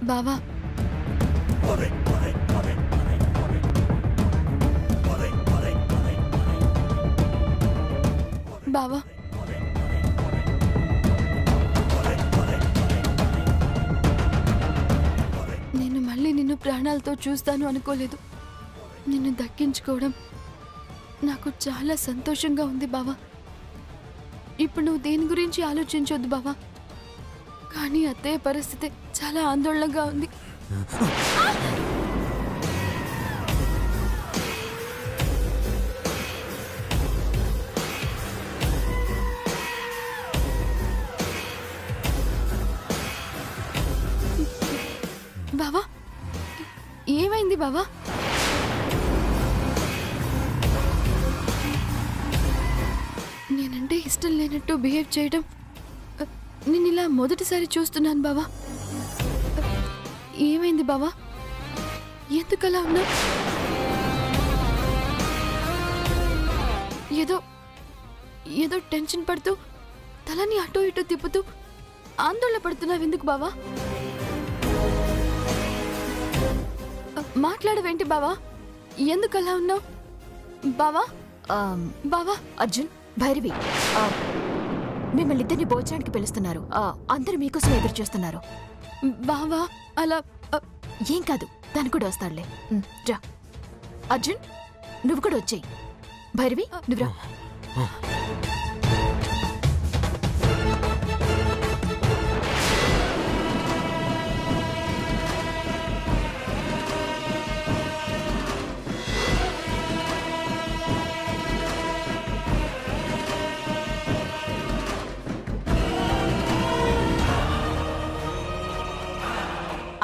బావా బావా నేను మళ్ళీ నిన్ను ప్రాణాలతో చూస్తాను అనుకోలేదు. నిన్ను దక్కించుకోవడం నాకు చాలా సంతోషంగా ఉంది బావా. ఇప్పుడు నువ్వు దేని గురించి ఆలోచించొద్దు బావా. కానీ అత్తయ్య పరిస్థితి చాలా ఆందోళనగా ఉంది. బావా ఏమైంది బావా? నేనంటే ఇష్టం లేనట్టు బిహేవ్ చేయడం నేను ఇలా మొదటిసారి చూస్తున్నాను బావా. ఏమైంది బావా? ఎందుకలా ఉన్నా? ఏదో ఏదో టెన్షన్ పడుతూ తలని అటూ ఇటూ తిప్పుతూ ఆందోళన పడుతున్నావు ఎందుకు బావా? మాట్లాడవేంటి బావా? ఎందుకలా ఉన్నావు బావా? బావా అర్జున్, భైరవి మిమ్మల్ని ఇద్దరిని భోజనానికి పిలుస్తున్నారు. అందరూ మీకోసం ఎదురు చూస్తున్నారు. బావా అలా ఏం కాదు, దాని కూడా వస్తాడులే. రా అర్జున్, నువ్వు కూడా వచ్చేయి. భైరవి నువ్వురా.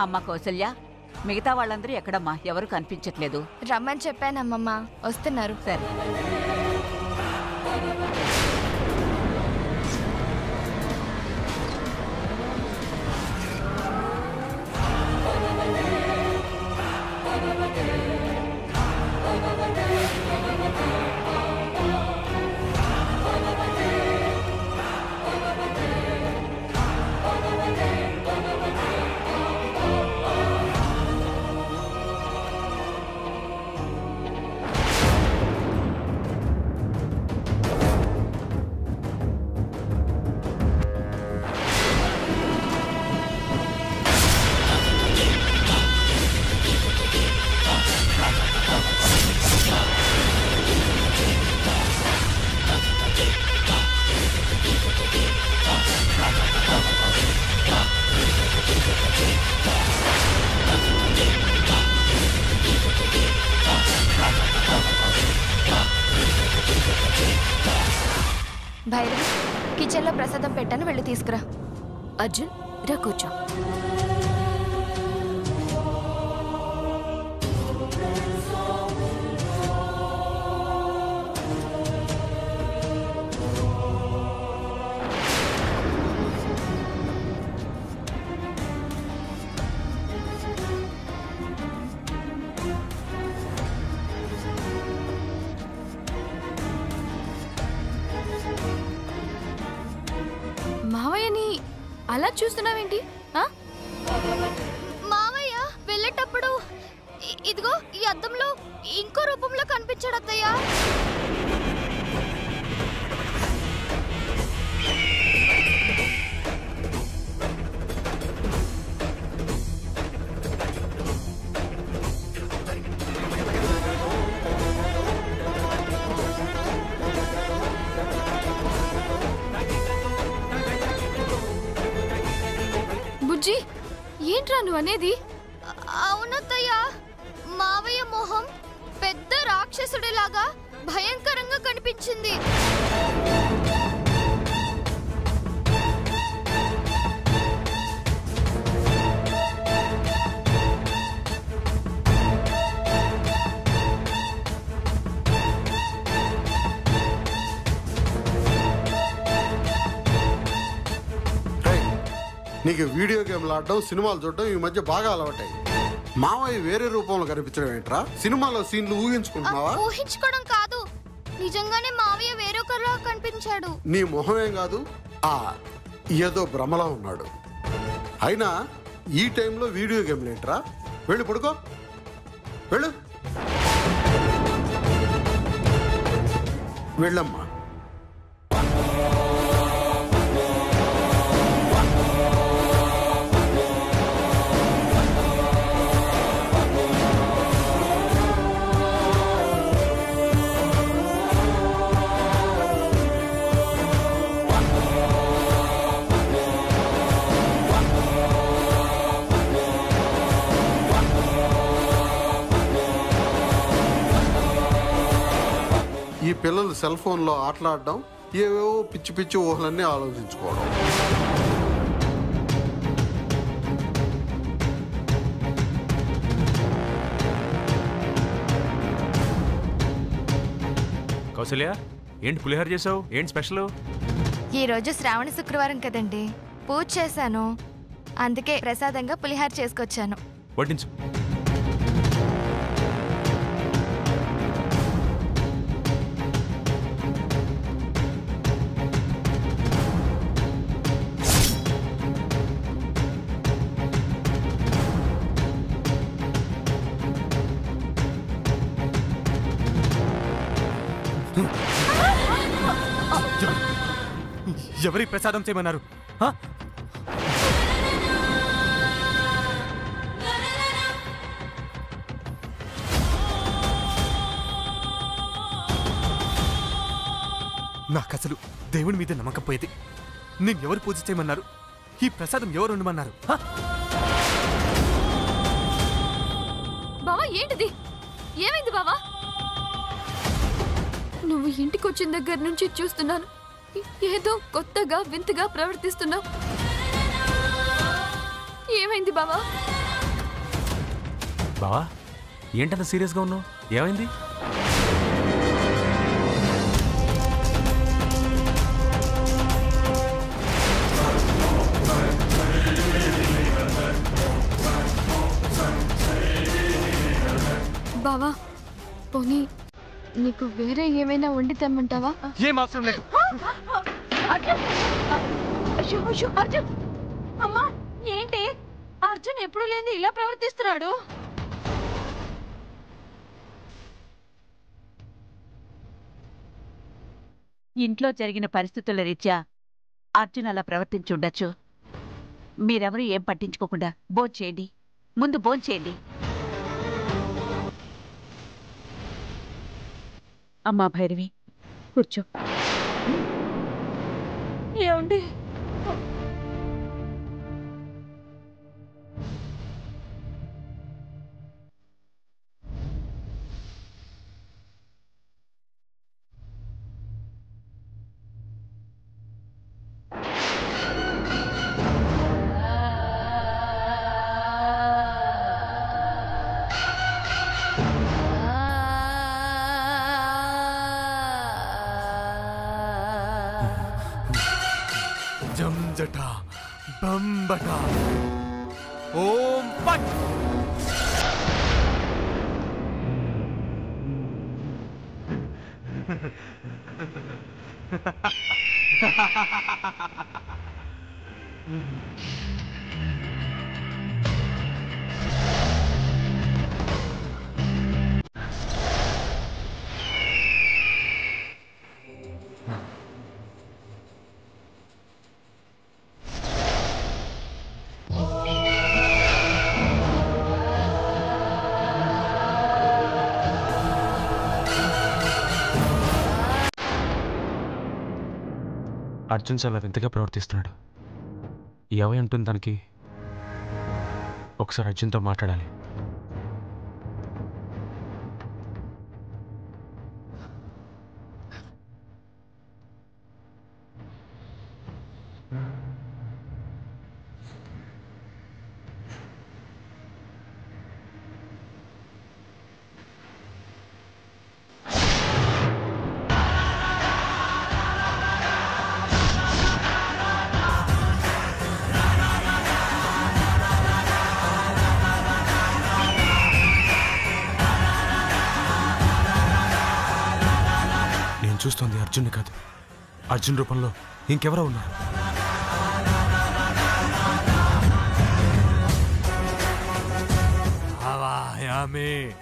అమ్మ కౌసల్య, మిగతా వాళ్ళందరూ ఎక్కడమ్మా? ఎవరు కనిపించట్లేదు. రమ్మని చెప్పానమ్మమ్మ, వస్తున్నారు. సరే. భైరవి, కిచెన్లో ప్రసాదం పెట్టాను, వెళ్ళి తీసుకురా. అర్జున్ రా కూర్చో. మావయ్యని అలా చూస్తున్నావేంటి? మావయ్య వెళ్ళేటప్పుడు ఇదిగో ఈ అద్దంలో ఇంకో రూపంలో కనిపించాడు అత్తయ్య. బుజ్జి, ఏంట్రా నువ్వు అనేది? అవునత్తయ్య, మావయ్య మొహం పెద్ద రాక్షసుడిలాగా భయంకరంగా కనిపించింది. నీకు వీడియో గేమ్లు ఆడడం, సినిమాలు చూడడం ఈ మధ్య బాగా అలవాటాయి. మావయ్య వేరే రూపంలో కనిపించడం ఏంట్రా? సినిమాలో సీన్లు ఊహించుకుంటున్నావా? ఊహించుకోవడం కాదు, నిజంగానే మావయ్య వేరొకరిలా కనిపించాడు. నీ మొహమేం కాదు, ఏదో భ్రమలా ఉన్నాడు. అయినా ఈ టైంలో వీడియో గేమ్లు ఏంట్రా? వెళ్ళు పడుకో, వెళ్ళు, వెళ్ళమ్మా. ఈ పిల్లలు సెల్ ఫోన్లో ఆటలాడడం, ఏవేవో పిచ్చి పిచ్చి ఊహలన్నీ ఆలోచించుకోవడం. కౌసల్య, ఏంటి పులిహోర చేసావు? ఏంటి స్పెషల్? ఈరోజు శ్రావణ శుక్రవారం కదండి, పూజ చేశాను, అందుకే ప్రసాదంగా పులిహోర చేసుకొచ్చాను. వడ్డించు. ఎవరి ప్రసాదం చేయమన్నారు? నాకు అసలు దేవుడి మీద నమ్మకం పోయేది. నేను ఎవరు పూజ చేయమన్నారు? ఈ ప్రసాదం ఎవరు ఉండమన్నారు? బావా ఏంటిది? ఏమైంది బావా? నువ్వు ఇంటికి వచ్చిన దగ్గర నుంచి చూస్తున్నాను, ఏదో కొత్తగా వింతగా ప్రవర్తిస్తున్నావు. ఏమైంది బావా? బావా, ఏంటంత సీరియస్గా ఉన్నావు? ఏమైంది? బావా, పోనీ నీకు వేరే ఏమైనా వండి తెమ్మంటావా? ఏం అవసరం లేదు. అర్జున్, అమ్మా ఏంటి అర్జున్ ఎప్పుడు లేని ఇలా ప్రవర్తిస్తున్నాడు? ఇంట్లో జరిగిన పరిస్థితుల రీత్యా అర్జున్ అలా ప్రవర్తించుండొచ్చు. మీరెవరూ ఏం పట్టించుకోకుండా భోంచేయండి, ముందు భోంచేయండి. అమ్మా భైరవి, కూర్చో. ఏమండి, జంజట బంబట ఓం పట్. అర్జున్ చాలా వింతగా ప్రవర్తిస్తున్నాడు. ఏమై ఉంటుంది దానికి? ఒకసారి అర్జున్తో మాట్లాడాలి. చూస్తోంది అర్జున్ కాదు, అర్జున్ రూపంలో ఇంకెవరో ఉన్నారు. में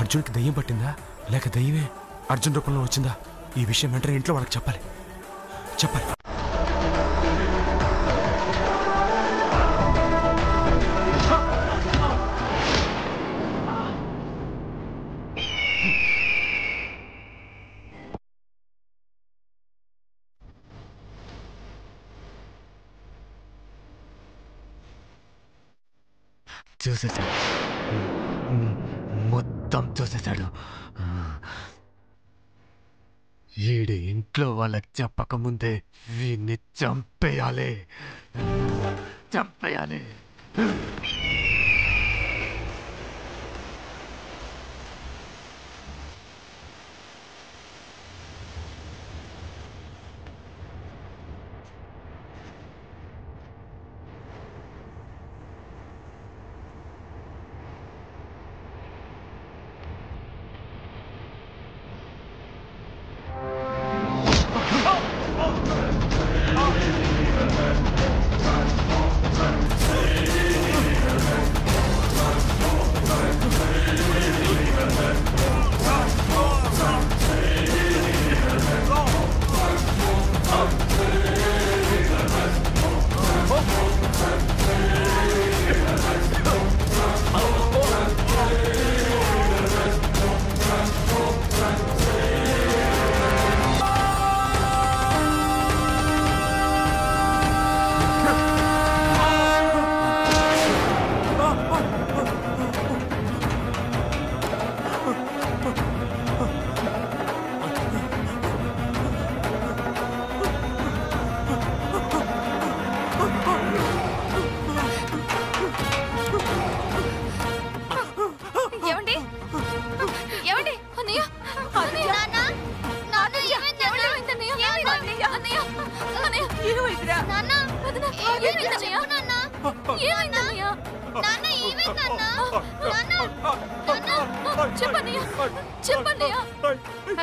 అర్జున్కి దయ్యం పట్టిందా లేక దయ్యమే అర్జున్ రూపంలో వచ్చిందా? ఈ విషయం వెంటనే ఇంట్లో వాళ్ళకి చెప్పాలి. చూసేసాడు, మొత్తం చూసేసాడు. వీడి ఇంట్లో వాళ్ళకి చెప్పకముందే వీడిని చంపేయాలి.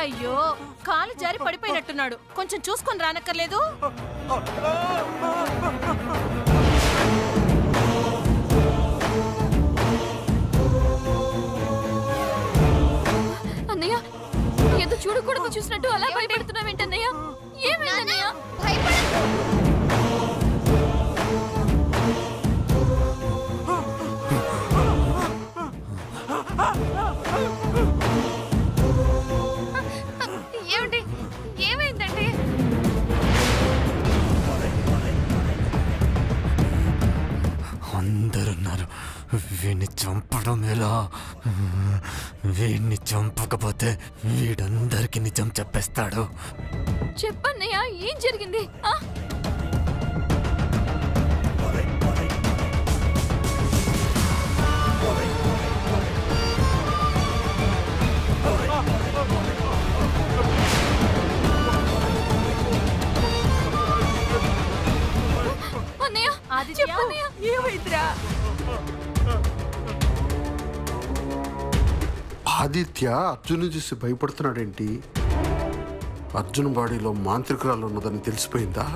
అయ్యో, కాలు జారి పడిపోయినట్టున్నాడు. కొంచెం చూసుకొని రానక్కర్లేదు? అన్నయ్య, ఏదో చూడకూడదు చూసినట్టు అలా భయపడుతున్నావేంటన్నయ్య? ఏమైందన్నయ్య? ఏమైందండి? అందరున్నారు. వీడిని చంపడం ఎలా? వీడిని చంపకపోతే వీడందరికీ నిజం చెప్పేస్తాడు. చెప్పన్నయ్య, ఏం జరిగింది? ఆదిత్య అర్జున్ చూసి భయపడుతున్నాడేంటి? అర్జున్ బాడీలో మాంత్రికురాలు ఉన్నదని తెలిసిపోయిందా?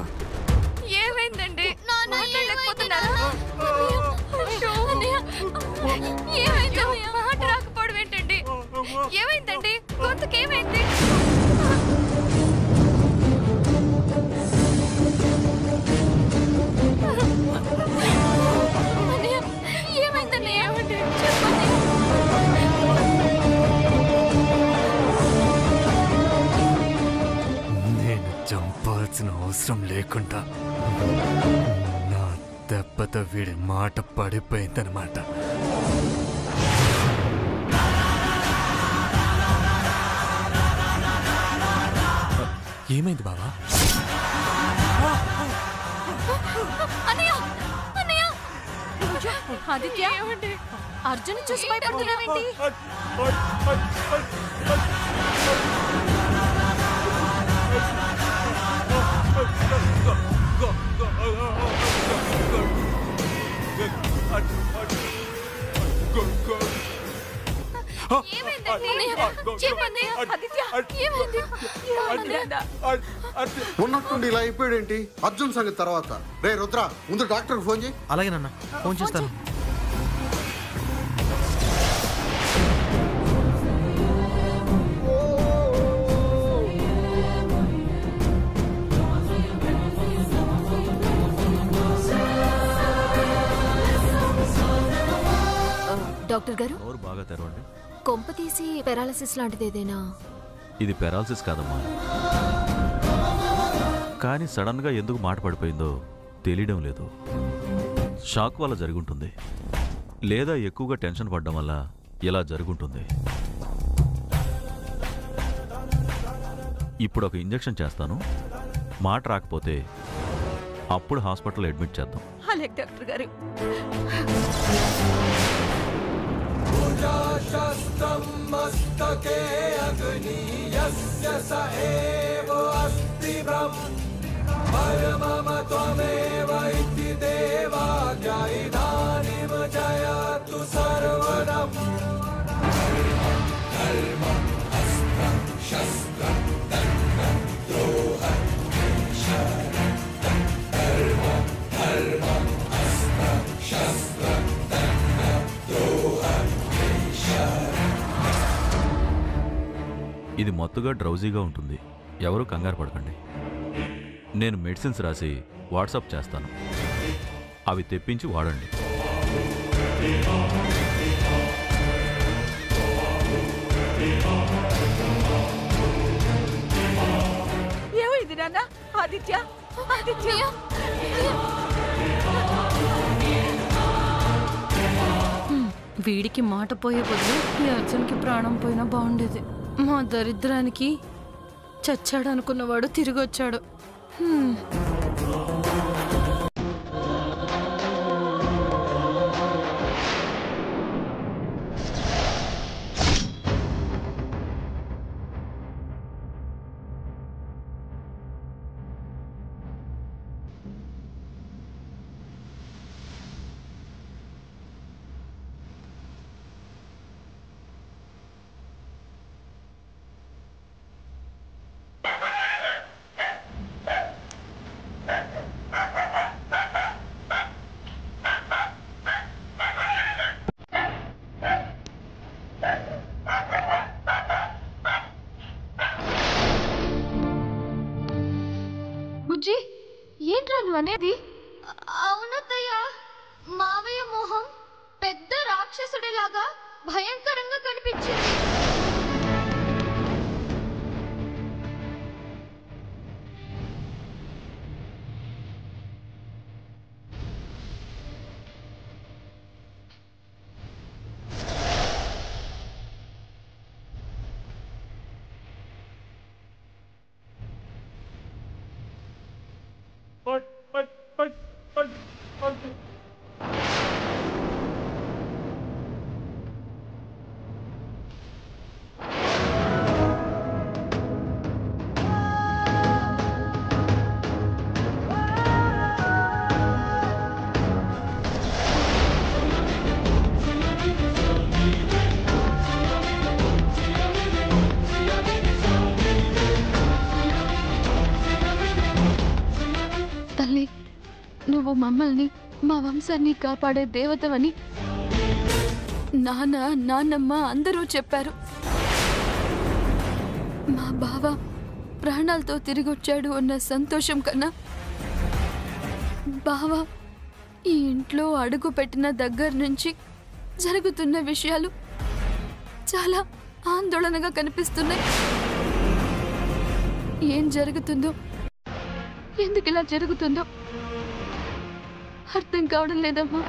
ఏమైందండి? మాట రాకపోవడం ఏంటండి? ఏమైందండి? గొంతుకేమైంది? చంపాల్సిన అవసరం లేకుండా నా దెబ్బతో వీడి మాట పడిపోయిందనమాట. ఏమైంది బావా? అన్నయ్య, అన్నయ్య, ఆదిత్య అర్జున్ చూసి భయపడుతున్నావేంటి? ఉన్నట్టుండి ఇలా అయిపోయాడేంటి? అర్జున్ సంగతి తర్వాత. రే రుద్ర, ముందు డాక్టర్ ఫోన్ చేయి. అలాగే నాన్న, ఫోన్ చేస్తాను. డాక్టర్ గారు, నోరు బాగా తెరవండి. కొంప తీసి పెరాలసిస్ లాంటిది ఏదైనా? ఇది పెరాలసిస్ కాదమ్మా, కానీ సడన్గా ఎందుకు మాట పడిపోయిందో తెలియడం లేదు. షాక్ వల్ల జరుగుంటుంది, లేదా ఎక్కువగా టెన్షన్ పడడం వల్ల ఇలా జరుగుంటుంది. ఇప్పుడు ఒక ఇంజెక్షన్ చేస్తాను, మాట రాకపోతే అప్పుడు హాస్పిటల్లో అడ్మిట్ చేద్దాం. అలాగే డాక్టర్ గారు. ఇది మత్తుగా డ్రౌజీగా ఉంటుంది, ఎవరూ కంగారు పడకండి. నేను మెడిసిన్స్ రాసి వాట్సాప్ చేస్తాను, అవి తెప్పించి వాడండి. ఏమైంది నాన్న? ఆదిత్య, ఆదిత్య, వీడికి మాట పోయే బదులు ఈ అర్జున్కి ప్రాణం పోయినా బాగుండేది. మా దరిద్రానికి చచ్చాడు అనుకున్నవాడు తిరిగి వచ్చాడు. బుజ్జి, ఏంట్రా నువ్వు అనేది? అవునత్తయ్య, మావయ్య మొహం పెద్ద రాక్షసుడిలాగా భయంకరంగా కనిపించింది. తల్లి, నువ్వు మమ్మల్ని, మా వంశాన్ని కాపాడే దేవతవని నాన్న, నాన్నమ్మ అందరూ చెప్పారు. మా బావ ప్రాణాలతో తిరిగొచ్చాడు అన్న సంతోషం కన్నా బావ ఈ ఇంట్లో అడుగు పెట్టిన దగ్గర నుంచి జరుగుతున్న విషయాలు చాలా ఆందోళనగా కనిపిస్తున్నాయి. ఏం జరుగుతుందో, ఎందుకు ఇలా జరుగుతుందో అర్థం కావడం లేదమ్మా.